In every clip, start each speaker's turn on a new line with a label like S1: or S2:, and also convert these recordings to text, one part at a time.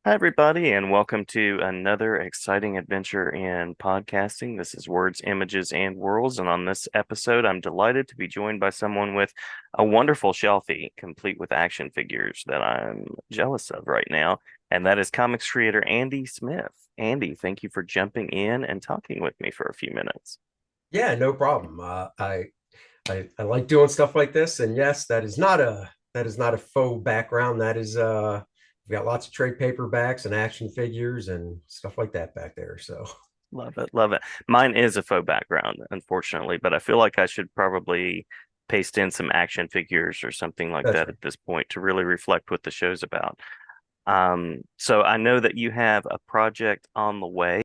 S1: Hi, everybody, and welcome to another exciting adventure in podcasting. This is Words, Images, and Worlds. And on this episode, I'm delighted to be joined by someone with a wonderful shelfie, complete with action figures that I'm jealous of right now. And that is comics creator Andy Smith. Andy, thank you for jumping in and talking with me for a few minutes.
S2: Yeah, no problem. I like doing stuff like this, and yes, that is not a faux background. We've got lots of trade paperbacks and action figures and stuff like that back there. So
S1: Love it, love it. Mine is a faux background, unfortunately, but I feel like I should probably paste in some action figures or something like
S2: that's
S1: that
S2: right.
S1: at this point to really reflect what the show's about. So I know that you have a project on the way.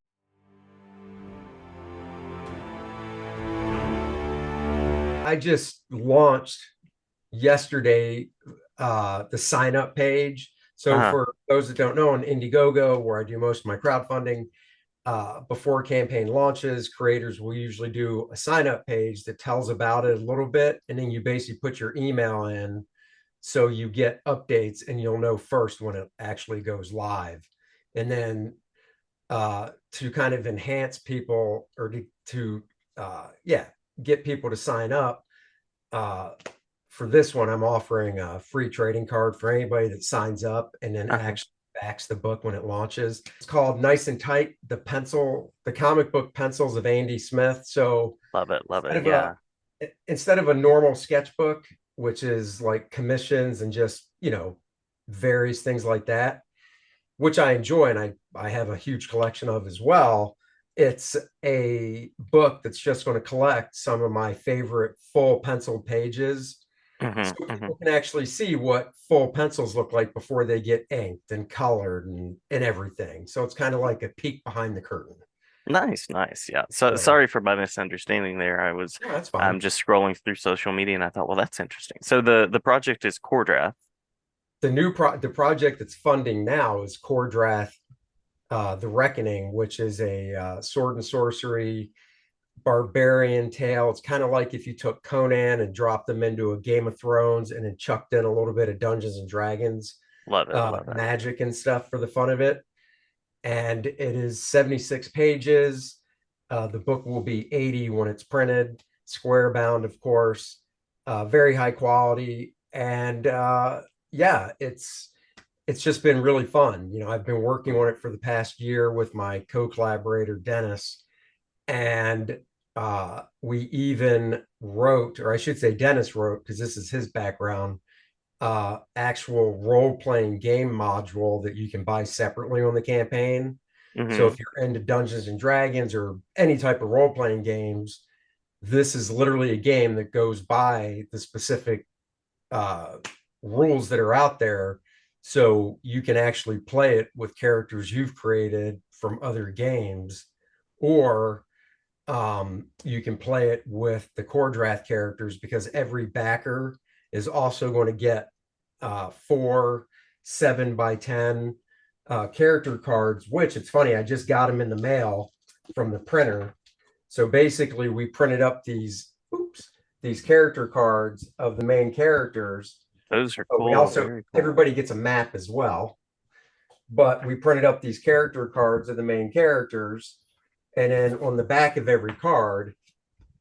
S2: I just launched yesterday the sign up page. So
S1: Uh-huh.
S2: for those that don't know, on Indiegogo, where I do most of my crowdfunding, before campaign launches, creators will usually do a sign up page that tells about it a little bit, and then you basically put your email in so you get updates and you'll know first when it actually goes live. And then to kind of enhance people or to get people to sign up, uh, for this one, I'm offering a free trading card for anybody that signs up and then
S1: Uh-huh.
S2: actually backs the book when it launches. It's called Nice and Tight, the comic book pencils of Andy Smith. So
S1: Love it, love
S2: instead
S1: it.
S2: of a
S1: Yeah.
S2: instead of a normal sketchbook, which is like commissions and just, various things like that, which I enjoy and I have a huge collection of as well. It's a book that's just going to collect some of my favorite full penciled pages so
S1: Hmm.
S2: people can actually see what full pencils look like before they get inked and colored and everything. So it's kind of like a peek behind the curtain.
S1: Nice, nice. Yeah. So
S2: So,
S1: sorry for my misunderstanding there.
S2: no, that's
S1: I'm
S2: fine.
S1: just scrolling through social media and I thought, well, that's interesting. So the project is Core Draft.
S2: The project that's funding now is Cordrath, The Reckoning, which is a sword and sorcery barbarian tale. It's kind of like if you took Conan and dropped them into a Game of Thrones and then chucked in a little bit of Dungeons and Dragons
S1: Love it, love it.
S2: magic and stuff for the fun of it. And it is 76 pages. The book will be 80 when it's printed, square bound, of course, very high quality. And yeah, it's just been really fun. I've been working on it for the past year with my co-collaborator Dennis, and we even wrote, or I should say Dennis wrote, because this is his background, actual role-playing game module that you can buy separately on the campaign. So
S1: Hmm.
S2: if you're into Dungeons and Dragons or any type of role-playing games, this is literally a game that goes by the specific uh, rules that are out there. So you can actually play it with characters you've created from other games, or you can play it with the core draft characters, because every backer is also going to get four 7 by 10 character cards, which it's funny, I just got them in the mail from the printer. So basically, we printed up these character cards of the main characters,
S1: Those are
S2: but we
S1: cool.
S2: also,
S1: Very cool.
S2: everybody gets a map as well. But we printed up these character cards of the main characters, and then on the back of every card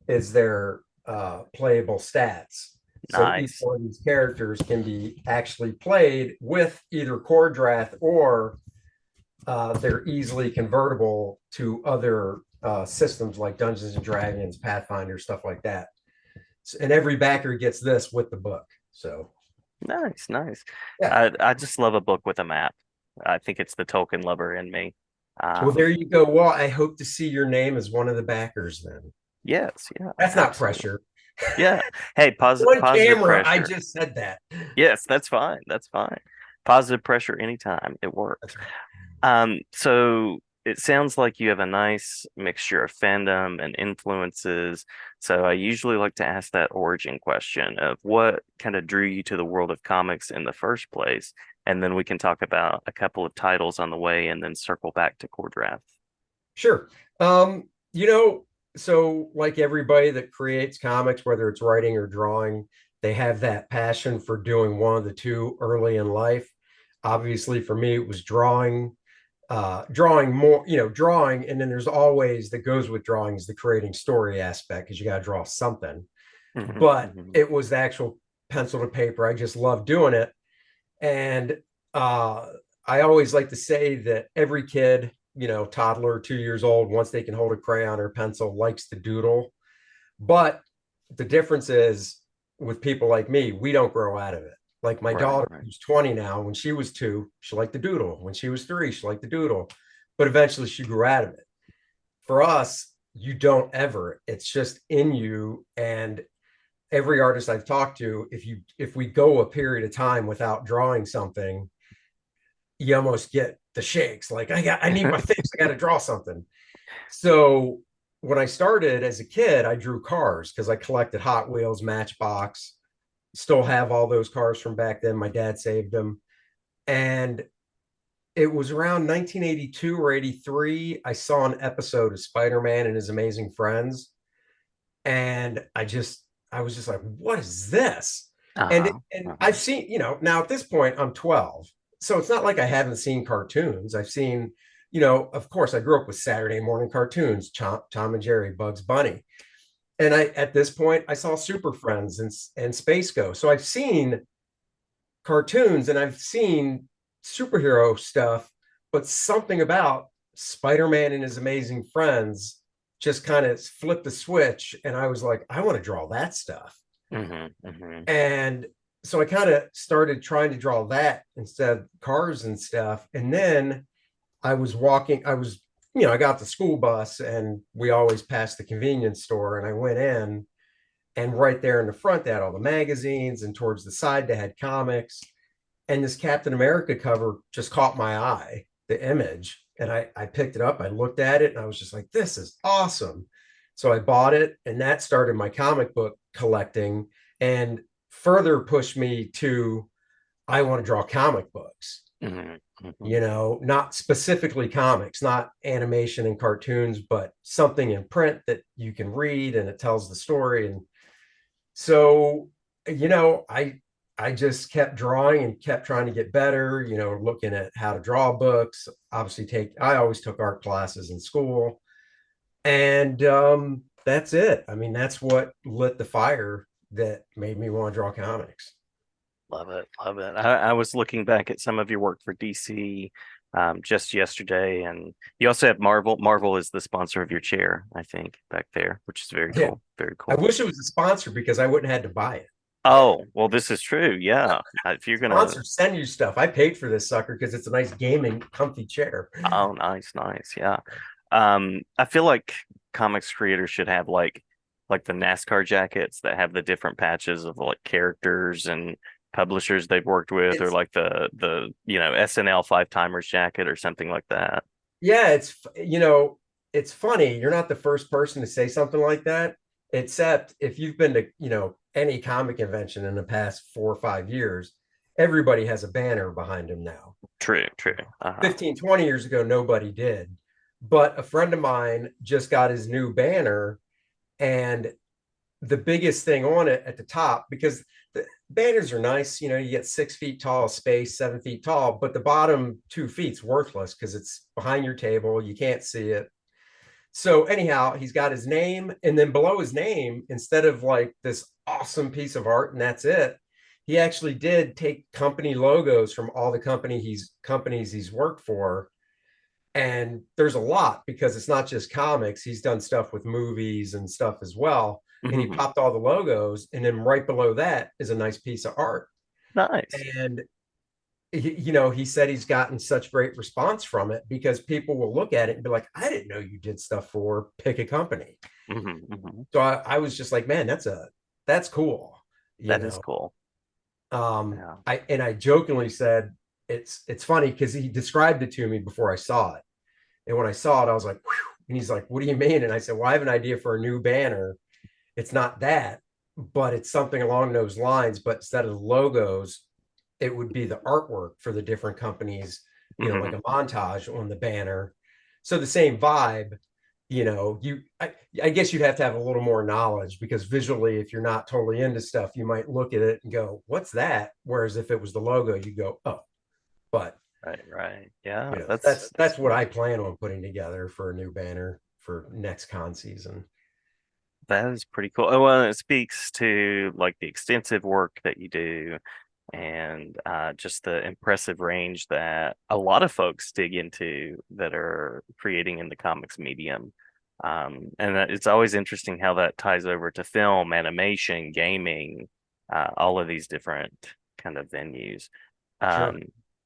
S2: is their playable stats. So each
S1: Nice.
S2: one of these characters can be actually played with either core draft, or they're easily convertible to other systems like Dungeons and Dragons, Pathfinder, stuff like that. And every backer gets this with the book. So
S1: Nice, nice.
S2: yeah.
S1: I just love a book with a map. I think it's the Tolkien lover in me.
S2: Well, there
S1: Um,
S2: you go. Well, I hope to see your name as one of the backers then.
S1: yes, yeah,
S2: That's not
S1: absolutely.
S2: pressure.
S1: Yeah. Hey,
S2: On
S1: positive
S2: camera, I
S1: pressure.
S2: just said that.
S1: Yes, that's fine. That's fine. Positive pressure anytime. It works.
S2: That's right.
S1: So it sounds like you have a nice mixture of fandom and influences. So I usually like to ask that origin question of what kind of drew you to the world of comics in the first place. And then we can talk about a couple of titles on the way and then circle back to core draft.
S2: Sure. Um, you know, so like everybody that creates comics, whether it's writing or drawing, they have that passion for doing one of the two early in life. Obviously, for me, it was drawing more, drawing. And then there's always that goes with drawing is the creating story aspect because you got to draw something.
S1: Hmm.
S2: But
S1: Hmm.
S2: it was the actual pencil to paper. I just love doing it. And uh, I always like to say that every kid, toddler, 2 years old, once they can hold a crayon or pencil, likes to doodle. But the difference is with people like me, we don't grow out of it. Like my
S1: Right,
S2: daughter,
S1: right.
S2: who's 20 now, when she was 2, she liked to doodle. When she was 3, she liked to doodle. But eventually she grew out of it. For us, you don't ever. It's just in you. And every artist I've talked to, if we go a period of time without drawing something, you almost get the shakes. Like I need my fix. I got to draw something. So when I started as a kid, I drew cars because I collected Hot Wheels, Matchbox. Still have all those cars from back then. My dad saved them. And it was around 1982 or 83. I saw an episode of Spider-Man and His Amazing Friends. And I was just like, what is this? And
S1: Uh-huh.
S2: and
S1: Uh-huh.
S2: I've seen, now at this point I'm 12. So it's not like I haven't seen cartoons. I've seen, of course I grew up with Saturday morning cartoons, Tom and Jerry, Bugs Bunny. And I at this point I saw Super Friends and Space Ghost. So I've seen cartoons and I've seen superhero stuff, but something about Spider-Man and His Amazing Friends just kind of flipped the switch. And I was like, I want to draw that stuff.
S1: Hmm. Hmm.
S2: And so I kind of started trying to draw that instead of cars and stuff. And then I got the school bus and we always passed the convenience store. And I went in and right there in the front, they had all the magazines, and towards the side, they had comics. And this Captain America cover just caught my eye, the image. And I picked it up, I looked at it, and I was just like, this is awesome. So I bought it, and that started my comic book collecting and further pushed me to I want to draw comic books,
S1: Hmm. Hmm.
S2: not specifically comics, not animation and cartoons, but something in print that you can read and it tells the story. And so, I just kept drawing and kept trying to get better, looking at how to draw books. Obviously, I always took art classes in school. And that's it. I mean, that's what lit the fire that made me want to draw comics.
S1: Love it. Love it. I was looking back at some of your work for DC just yesterday, and you also have Marvel. Marvel is the sponsor of your chair, I think, back there, which is very
S2: Yeah.
S1: cool. Very
S2: I
S1: cool.
S2: wish it was a sponsor because I wouldn't have had to buy it.
S1: Oh, well, this is true. Yeah. If you're gonna,
S2: Sponsors send you stuff. I paid for this sucker because it's a nice gaming, comfy chair.
S1: oh, nice, nice. Yeah. I feel like comics creators should have like the NASCAR jackets that have the different patches of like characters and publishers they've worked with, or
S2: It's
S1: like the SNL five timers jacket or something like that.
S2: Yeah, it's funny. You're not the first person to say something like that, except if you've been to, any comic convention in the past 4 or 5 years, everybody has a banner behind them now.
S1: True, true. Uh-huh.
S2: 15, 20 years ago, nobody did. But a friend of mine just got his new banner, and the biggest thing on it at the top, because the banners are nice, you get 6 feet tall space, 7 feet tall, but the bottom 2 feet's worthless because it's behind your table, you can't see it. So anyhow, he's got his name, and then below his name, instead of like this awesome piece of art and that's it, he actually did take company logos from all the companies he's worked for. And there's a lot because it's not just comics. He's done stuff with movies and stuff as well. And he
S1: Mhm.
S2: popped all the logos, and then right below that is a nice piece of art.
S1: Nice.
S2: And he said he's gotten such great response from it because people will look at it and be like, I didn't know you did stuff for pick a company.
S1: Hmm. Hmm.
S2: So I was just like, man, that's cool. You
S1: That is
S2: know,
S1: cool. Yeah.
S2: I jokingly said it's funny because he described it to me before I saw it. And when I saw it, I was like, whew. And he's like, what do you mean? And I said, well, I have an idea for a new banner. It's not that, but it's something along those lines. But instead of the logos, it would be the artwork for the different companies, like
S1: Hmm.
S2: a montage on the banner. So the same vibe, I guess you'd have to have a little more knowledge because visually, if you're not totally into stuff, you might look at it and go, what's that? Whereas if it was the logo, you go, oh, But
S1: Right, right. Yeah,
S2: you know,
S1: that's
S2: that's what I plan on putting together for a new banner for next con season.
S1: that is pretty cool. Oh, well, it speaks to like the extensive work that you do and just the impressive range that a lot of folks dig into that are creating in the comics medium. And it's always interesting how that ties over to film, animation, gaming, all of these different kind of venues.
S2: Sure.
S1: Um,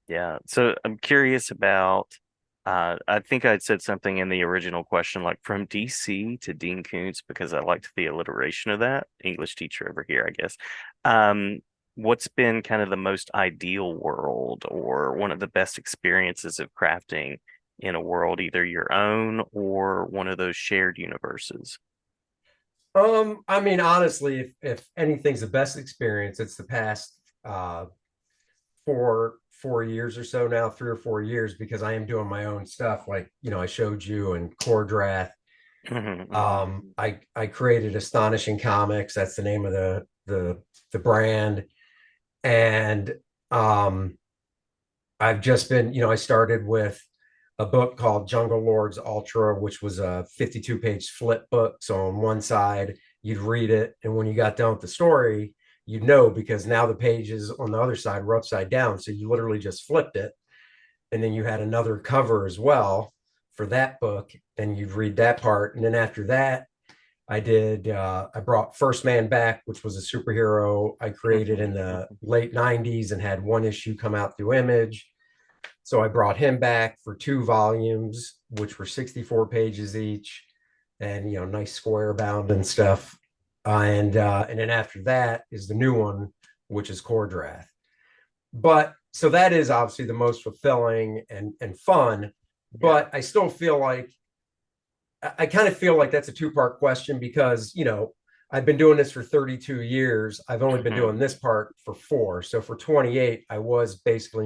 S1: yeah. So I'm curious about, I think I'd said something in the original question, like from DC to Dean Koontz, because I liked the alliteration of that. English teacher over here, I guess. Um, what's been kind of the most ideal world or one of the best experiences of crafting in a world, either your own or one of those shared universes?
S2: I mean, honestly, if anything's the best experience, it's the past four years or so now, 3 or 4 years, because I am doing my own stuff. Like, I showed you in Core Draft.
S1: Hmm, hmm.
S2: I created Astonishing Comics. That's the name of the brand. And um I've just been, I started with a book called Jungle Lords Ultra, which was a 52-page flip book. So on one side, you'd read it, and when you got done with the story, you'd know because now the pages on the other side were upside down. So you literally just flipped it, and then you had another cover as well for that book, and you'd read that part. And then after that, I brought First Man Back, which was a superhero I created in the late 90s and had one issue come out through Image. So I brought him back for 2 volumes, which were 64 pages each, and nice square bound and stuff. And then after that is the new one, which is Core Draft. But so that is obviously the most fulfilling and fun.
S1: Yeah.
S2: But I still feel like I kind of feel like that's a two-part question because I've been doing this for 32 years. I've only been
S1: Hmm.
S2: doing this part for 4. So for 28, I was basically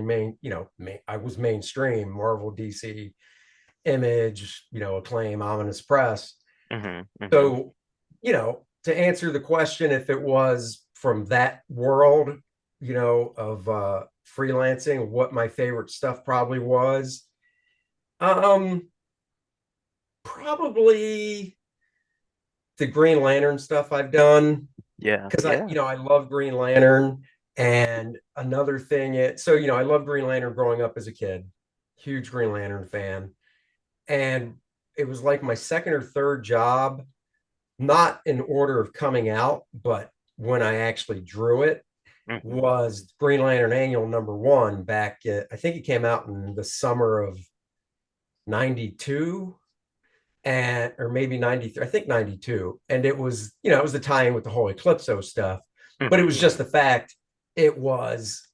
S2: I was mainstream, Marvel, DC, Image, Acclaim, Ominous Press.
S1: Hmm. Hmm.
S2: So, to answer the question, if it was from that world, of freelancing, what my favorite stuff probably was, um, probably the Green Lantern stuff I've done
S1: Yeah.
S2: because
S1: Yeah.
S2: I love Green Lantern. And another thing, I love Green Lantern growing up as a kid, huge Green Lantern fan. And it was like my second or third job, not in order of coming out, but when I actually drew it,
S1: Hmm.
S2: was Green Lantern Annual #1 back I think it came out in the summer of 92 and or maybe 93, I think 92. And it was, it was the tie-in with the whole Eclipso stuff. But it was just
S1: Hmm.
S2: the fact it was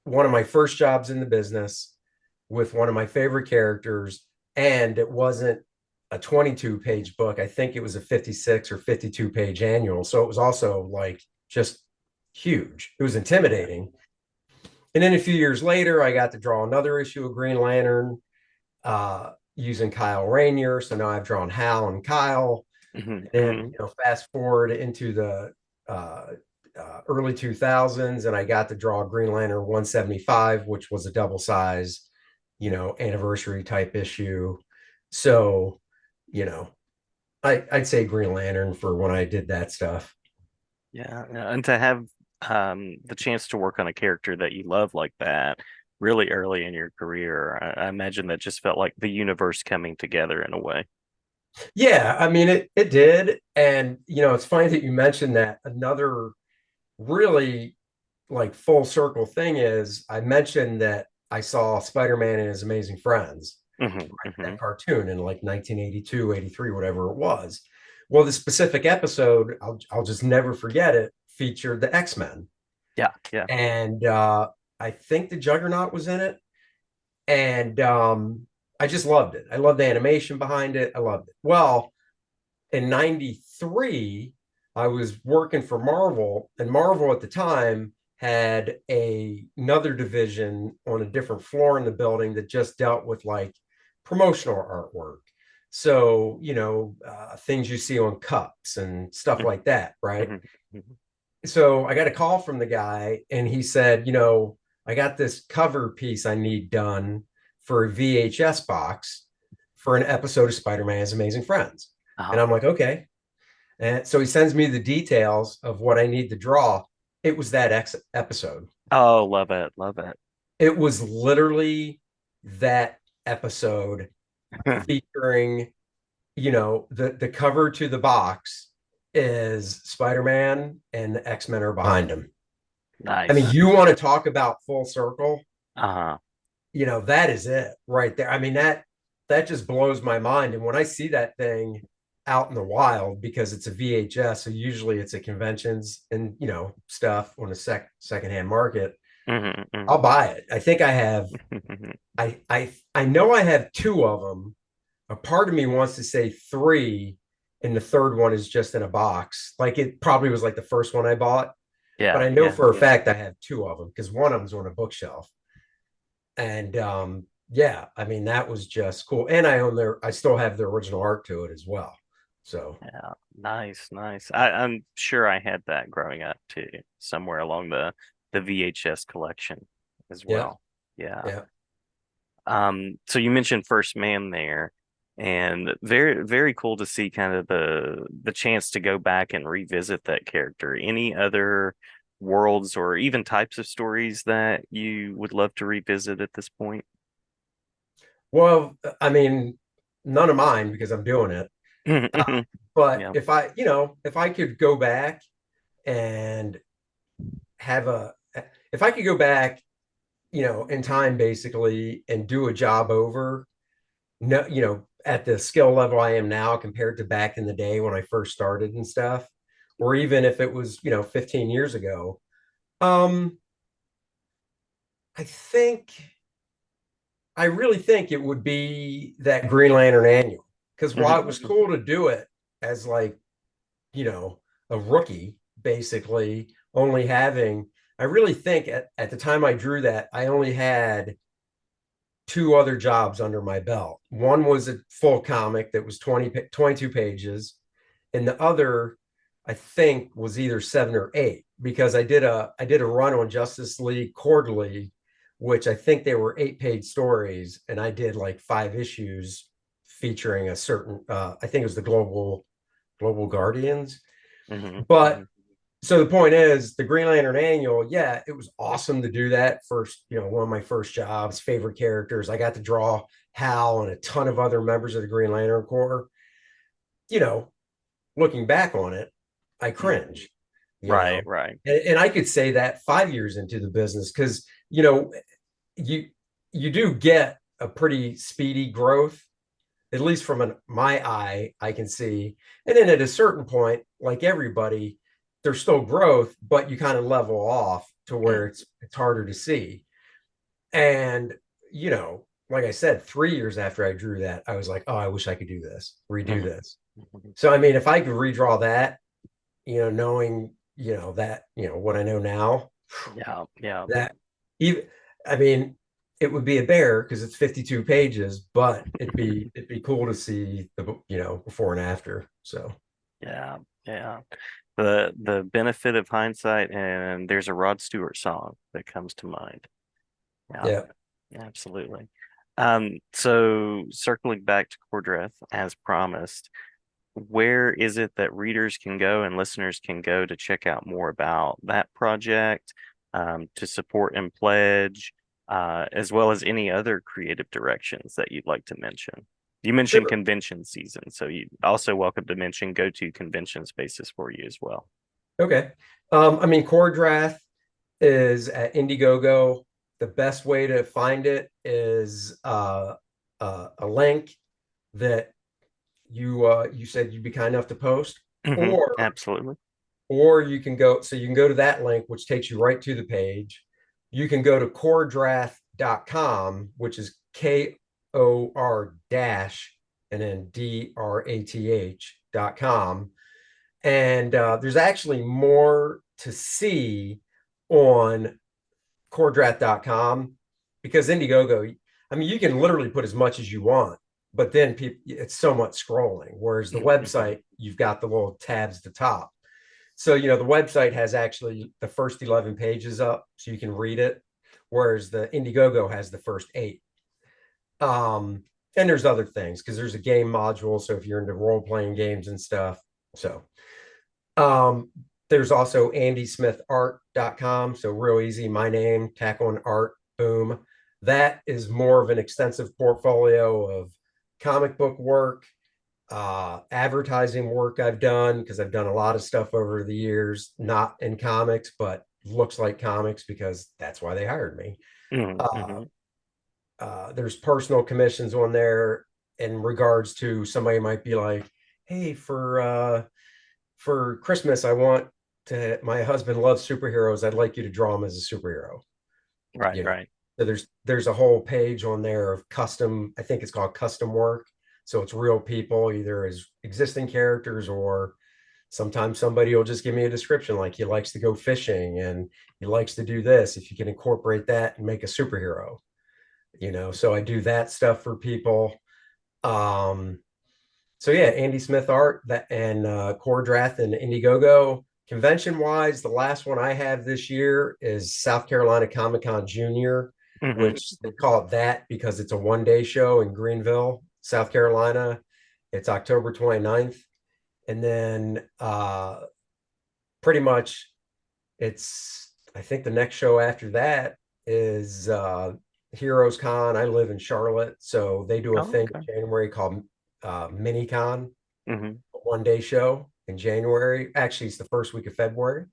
S2: one of my first jobs in the business with one of my favorite characters, and it wasn't a 22-page book. I think it was a 56 or 52-page annual. So it was also like just huge. It was
S1: Yeah.
S2: intimidating. And then a few years later, I got to draw another issue of Green Lantern using Kyle Rainier. So now I've drawn Hal and Kyle.
S1: Hmm.
S2: And
S1: Hmm.
S2: fast forward into the early 2000s, and I got to draw Green Lantern 175, which was a double size, anniversary type issue. So, you know, I'd say Green Lantern for when I did that stuff.
S1: Yeah. Yeah. And to have the chance to work on a character that you love like that really early in your career, I imagine that just felt like the universe coming together in a way.
S2: Yeah, I mean it did. And it's funny that you mentioned that. Another really like full circle thing is I mentioned that I saw Spider-Man and His Amazing Friends,
S1: Hmm.
S2: right,
S1: Hmm.
S2: that cartoon in like 1982, 83, whatever it was. Well, the specific episode, I'll just never forget it, featured the X-Men.
S1: Yeah. Yeah.
S2: And I think the Juggernaut was in it. And I just loved it. I loved the animation behind it. I loved it. Well, in 93, I was working for Marvel, and Marvel at the time had another division on a different floor in the building that just dealt with like promotional artwork. So, things you see on cups and stuff
S1: Hmm.
S2: like that, right?
S1: Hmm. Hmm.
S2: So I got a call from the guy, and he said, I got this cover piece I need done for a VHS box for an episode of Spider-Man's Amazing Friends. And
S1: Uh-huh.
S2: I'm like, okay. And so he sends me the details of what I need to draw. It was that episode.
S1: Oh, love it. Love it.
S2: It was literally that episode featuring, the cover to the box is Spider-Man and the X-Men are behind him. I mean,
S1: Nice.
S2: you want to talk about full circle?
S1: Uh-huh.
S2: That is it right there. I mean, that just blows my mind. And when I see that thing out in the wild, because it's a VHS, so usually it's at conventions and stuff on the secondhand market, I'll
S1: Hmm.
S2: buy it. I think I have I know I have two of them. A part of me wants to say three, and the third one is just in a box. Like it probably was like the first one I bought, but
S1: Yeah,
S2: I know
S1: yeah.
S2: for a fact I have two of them because one of them's on a bookshelf. And yeah, I mean that was just cool. And I still have the original art to it as well. So
S1: Yeah, nice, nice. I'm sure I had that growing up too, somewhere along the VHS collection as
S2: yeah,
S1: well. Yeah.
S2: yeah.
S1: So you mentioned First Man there, and very, very cool to see kind of the chance to go back and revisit that character. Any other worlds or even types of stories that you would love to revisit at this point?
S2: Well, I mean, none of mine because I'm doing it. Uh, but
S1: Yeah.
S2: if I could go back and have a, if I could go back, in time basically and do a job over, no, at the skill level I am now compared to back in the day when I first started and stuff, or even if it was, 15 years ago, um, I think, I really think it would be that Green Lantern annual. Because while it was cool to do it as like, you know, a rookie, basically, only having, I really think at the time I drew that, I only had two other jobs under my belt. One was a full comic that was 22 pages, and the other, I think, was either 7 or 8 because I did a run on Justice League Quarterly, which I think they were 8-page stories, and I did like 5 issues featuring a certain I think it was the Global Guardians.
S1: Hmm.
S2: But
S1: Hmm.
S2: so the point is the Green Lantern annual, yeah, it was awesome to do that first, one of my first jobs, favorite characters. I got to draw Hal and a ton of other members of the Green Lantern Corps. you know Looking back on it, I cringe, you
S1: Right,
S2: know
S1: right.
S2: and I could say that 5 years into the business because you you do get a pretty speedy growth, at least from my eye, I can see. And then at a certain point, like everybody, there's still growth, but you kind of level off to where
S1: Mm.
S2: it's harder to see. And like I said, 3 years after I drew that, I was like, oh, I wish I could do this, redo
S1: Mhm.
S2: this.
S1: Mhm.
S2: So I mean, if I could redraw that, knowing that what I know now,
S1: Yeah, yeah.
S2: that even I mean, it would be a bear because it's 52 pages, but it'd be cool to see the before and after. So
S1: Yeah, yeah. The benefit of hindsight, and there's a Rod Stewart song that comes to mind. Yeah,
S2: yeah.
S1: absolutely. So circling back to Cordreth, as promised, where is it that readers can go and listeners can go to check out more about that project, to support and pledge, as well as any other creative directions that you'd like to mention? You mentioned
S2: Sure.
S1: convention season, so you also welcome to mention go-to convention spaces for you as well.
S2: Okay. I mean, Core Draft is at Indiegogo. The best way to find it is a link that you said you'd be kind enough to post, or
S1: Absolutely.
S2: you can go to that link, which takes you right to the page. You can go to coredraft.com, which is KOR dash and then DRATH.com. And there's actually more to see on coredraft.com because Indiegogo, I mean, you can literally put as much as you want, but then it's so much scrolling. Whereas the website, you've got the little tabs at the top. So, the website has actually the first 11 pages up so you can read it. whereas the Indiegogo has the first 8. Um, and there's other things because there's a game module. So if you're into role playing games and stuff, so um, there's also andysmithart.com. So real easy, my name, tack on art, boom. That is more of an extensive portfolio of comic book work, advertising work I've done because I've done a lot of stuff over the years, not in comics, but looks like comics because that's why they hired me. Uh,
S1: Mm-hmm.
S2: there's personal commissions on there in regards to somebody might be like, hey, for Christmas, I want to, my husband loves superheroes. I'd like you to draw him as a superhero,
S1: Right,
S2: you know.
S1: right.
S2: So there's a whole page on there of custom, I think it's called custom work. So it's real people, either as existing characters or sometimes somebody will just give me a description like he likes to go fishing and he likes to do this. If you can incorporate that and make a superhero, you know. So I do that stuff for people. Um, so yeah, Andy Smith art that and Core Draft and Indiegogo. Convention wise, the last one I have this year is South Carolina Comic Con Junior,
S1: Mm-hmm.
S2: which they call it that because it's a 1 day show in Greenville, South Carolina. It's October 29th. And then pretty much it's, I think the next show after that is Heroes Con. I live in Charlotte, so they do a
S1: Oh,
S2: thing
S1: okay.
S2: in January called Mini Con,
S1: Mm-hmm.
S2: a 1 day show in January. Actually, it's the first week of February.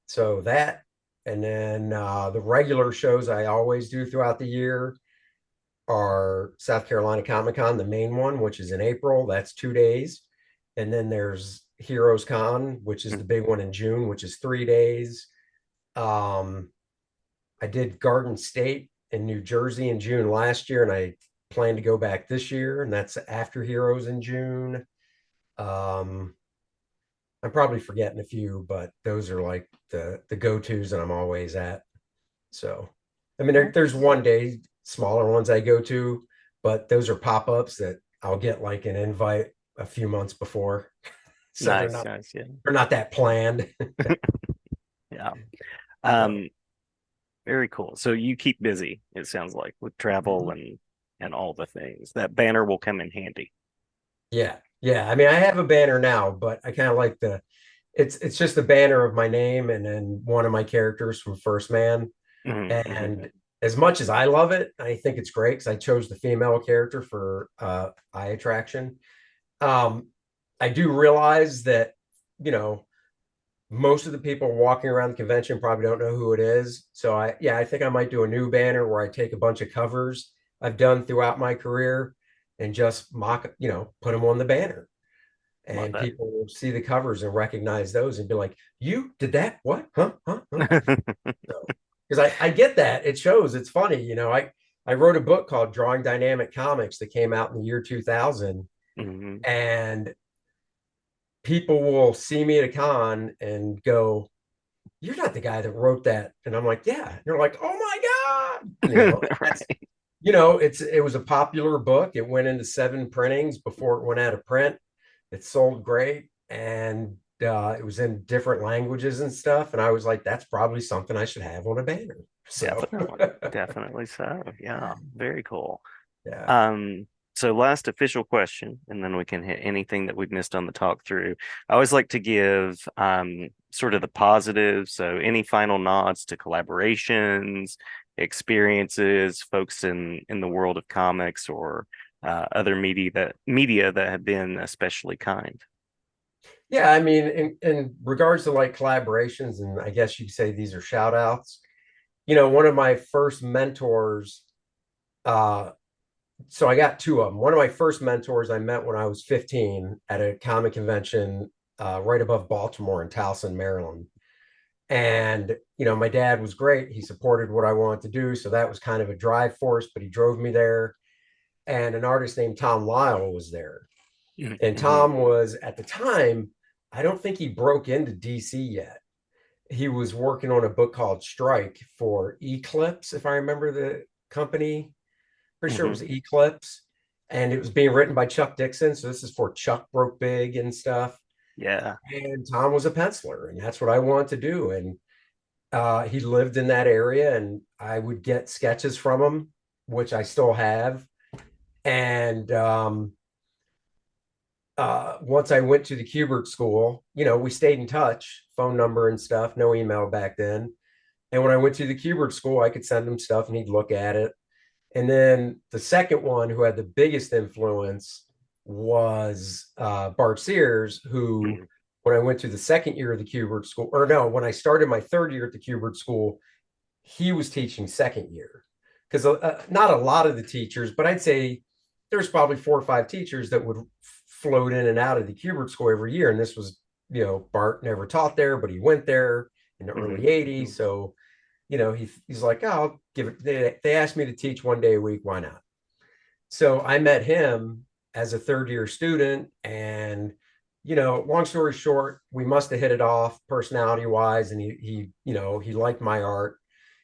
S2: So that, and then the regular shows I always do throughout the year are South Carolina Comic Con, the main one, which is in April. That's 2 days. And then there's Heroes Con, which is the big one in June, which is 3 days. Um, I did Garden State in New Jersey in June last year, and I plan to go back this year, and that's after Heroes in June. Um, I'm probably forgetting a few, but those are like the go-tos that I'm always at. So, I mean, there's 1 day smaller ones I go to, but those are pop-ups that I'll get like an invite a few months before. So
S1: Nice, nice, yeah.
S2: they're not that planned.
S1: Yeah.
S2: So,
S1: Um, Very cool. So you keep busy, it sounds like, with travel
S2: mhm.
S1: and all the things. That banner will come in handy.
S2: Yeah. Yeah. I mean, I have a banner now, but I kind of like it's just the banner of my name and then one of my characters from First Man.
S1: Hmm, hmm.
S2: And as much as I love it, I think it's great because I chose the female character for eye attraction. Um, I do realize that, you know, most of the people walking around the convention probably don't know who it is. So I think I might do a new banner where I take a bunch of covers I've done throughout my career and just mock, you know, put them on the banner.
S1: Love
S2: And
S1: that.
S2: people will see the covers and recognize those and be like, "You did that? What? Huh? Huh? Huh?" So, because I get that it shows it's funny. You know, I wrote a book called Drawing Dynamic Comics that came out in the year 2000,
S1: Hmm.
S2: and people will see me at a con and go, "You're not the guy that wrote that," and I'm like, "Yeah." And they're like, "Oh my god!" You know, that's,
S1: Right.
S2: you know, it was a popular book. It went into 7 printings before it went out of print. It sold great, and it was in different languages and stuff. And I was like, that's probably something I should have on a banner. So,
S1: Definitely. Definitely so. Yeah. Very cool.
S2: yeah.
S1: Um, so last official question, and then we can hit anything that we've missed on the talk through. I always like to give sort of the positives. So any final nods to collaborations, experiences, folks in the world of comics or other media that have been especially kind.
S2: Yeah. I mean, in regards to like collaborations, and I guess you could say these are shout outs, you know, one of my first mentors, uh, so I got two of them. One of my first mentors I met when I was 15 at a comic convention right above Baltimore in Towson, Maryland. And, you know, my dad was great. He supported what I wanted to do. So that was kind of a drive force, but he drove me there. And an artist named Tom Lyle was there. And
S1: Mm-hmm.
S2: Tom was at the time, I don't think he broke into DC yet. He was working on a book called Strike for Eclipse, if I remember the company. Pretty sure it
S1: Hmm.
S2: was Eclipse. And it was being written by Chuck Dixon. So this is for Chuck Broke Big and stuff.
S1: Yeah.
S2: And Tom was a penciler, and that's what I wanted to do. And He lived in that area, and I would get sketches from him, which I still have. And once I went to the Kubert school, we stayed in touch, phone number and stuff, no email back then. And when I went to the Kubert school, I could send him stuff and he'd look at it. And then the second one who had the biggest influence was Bart Sears, who,
S1: Mhm.
S2: when I went to the second year of the Kubert school, or no, when I started my third year at the Kubert school, he was teaching second year. Because not a lot of the teachers, but I'd say there's probably 4 or 5 teachers that would float in and out of the Kubert school every year. And this was, Bart never taught there, but he went there in the
S1: Mhm.
S2: early 80s.
S1: Mhm.
S2: So he's like, oh, I'll give it. They asked me to teach one day a week. Why not? So I met him as a third year student. And, long story short, we must have hit it off personality wise. And he liked my art.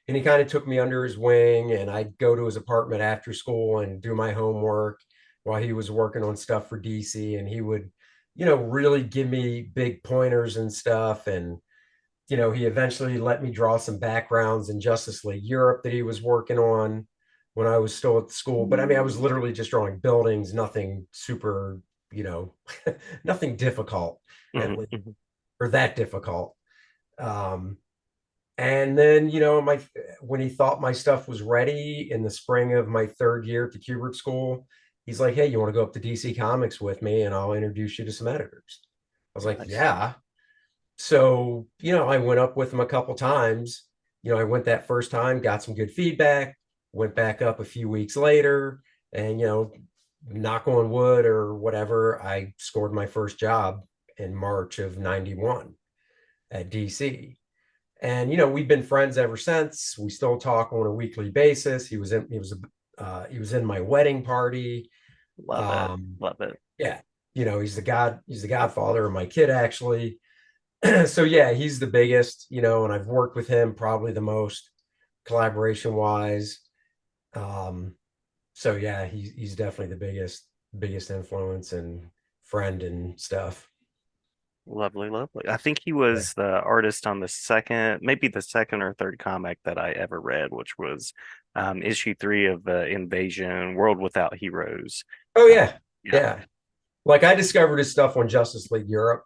S2: And he kind of took me under his wing. And I'd go to his apartment after school and do my homework while he was working on stuff for DC. And he would, really give me big pointers and stuff. And he eventually let me draw some backgrounds in Justice League Europe that he was working on when I was still at the school. But I mean, I was literally just drawing buildings, nothing super, you know, nothing difficult at
S1: Mhm.
S2: least,
S1: Mhm.
S2: or that difficult. Um, and then, when he thought my stuff was ready in the spring of my third year at the Kubert School, he's like, "Hey, you want to go up to DC Comics with me, and I'll introduce you to some editors." I was like,
S1: Nice.
S2: "Yeah." So, I went up with him a couple times. I went that first time, got some good feedback, went back up a few weeks later, and, knock on wood or whatever, I scored my first job in March of 91 at DC. And, we've been friends ever since. We still talk on a weekly basis. He was in my wedding party.
S1: Love it.
S2: Um,
S1: Love it.
S2: yeah, he's the godfather of my kid, actually. So yeah, he's the biggest, and I've worked with him probably the most collaboration wise. Um, so yeah, he's definitely the biggest influence and friend and stuff.
S1: Lovely, lovely. I think he
S2: Yeah.
S1: was the artist on the second, maybe the second or third comic that I ever read, which was issue 3 of the Invasion World Without Heroes.
S2: Oh
S1: Uh,
S2: yeah,
S1: yeah.
S2: yeah. Like I discovered his stuff on Justice League Europe,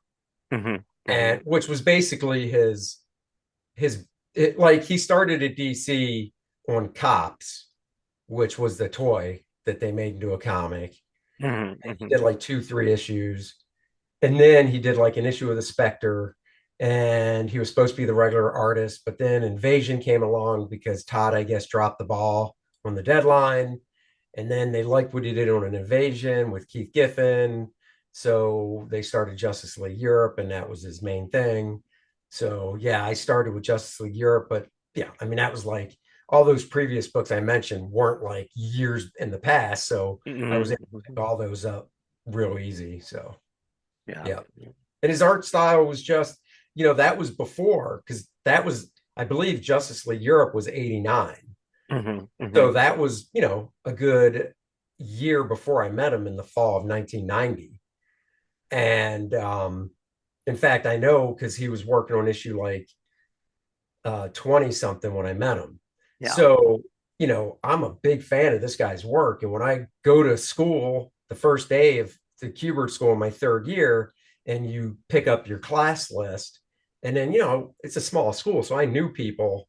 S1: Hmm. Hmm.
S2: and which was basically like he started at DC on Cops, which was the toy that they made into a comic.
S1: Hmm.
S2: He
S1: Hmm.
S2: did like 2, 3 issues. And then he did like an issue of the Spectre, and he was supposed to be the regular artist, but then Invasion came along because Todd, I guess, dropped the ball on the deadline. And then they liked what he did on an Invasion with Keith Giffen. So they started Justice League Europe, and that was his main thing. So yeah, I started with Justice League Europe, but yeah, I mean, that was like all those previous books I mentioned weren't like years in the past. So I was
S1: Hmm.
S2: able to pick all those up real easy. So
S1: Yeah.
S2: yeah. And his art style was just, that was before, because that was, I believe Justice League Europe was 89.
S1: Hmm. Hmm.
S2: So that was, a good year before I met him in the fall of 1990. And in fact, I know because he was working on issue like 20 something when I met him.
S1: Yeah.
S2: So, I'm a big fan of this guy's work. And when I go to school the first day of the Kubert school in my third year, and you pick up your class list, and then, it's a small school. So I knew people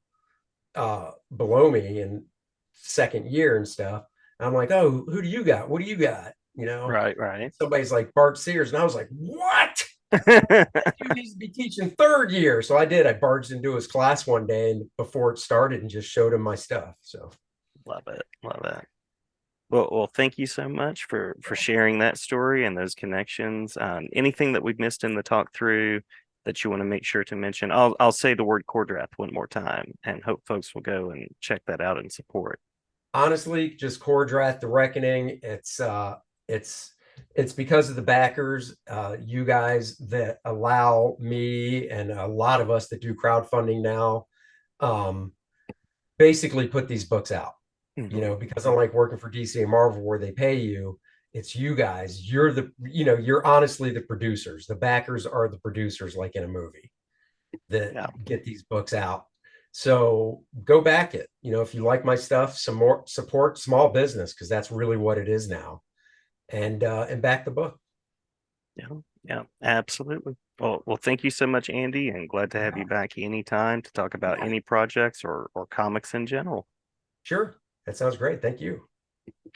S2: below me in second year and stuff. And I'm like, oh, who do you got? What do you got?
S1: Right, right.
S2: Somebody's like Bart Sears. And I was like, what? You need to be teaching third year. So I did. I barged into his class one day and before it started and just showed him my stuff. So
S1: Love it. Love it. Well, thank you so much for sharing that story and those connections. Anything that we've missed in the talk through that you want to make sure to mention? I'll say the word Cordrath one more time, and hope folks will go and check that out and support.
S2: honestly, just Core Draft The Reckoning. It's it's because of the backers, you guys that allow me and a lot of us that do crowdfunding now, um, basically put these books out.
S1: Hmm.
S2: Because unlike working for DC and Marvel where they pay you, it's you guys. You're honestly the producers. The backers are the producers, like in a movie, that
S1: Yeah.
S2: get these books out. So go back it. If you like my stuff, some more support small business because that's really what it is now, and back the book.
S1: Yeah, yeah, absolutely. Well, thank you so much, Andy, and glad to have you back anytime to talk about
S2: Yeah,
S1: any projects or comics in general.
S2: sure. That sounds great. Thank you.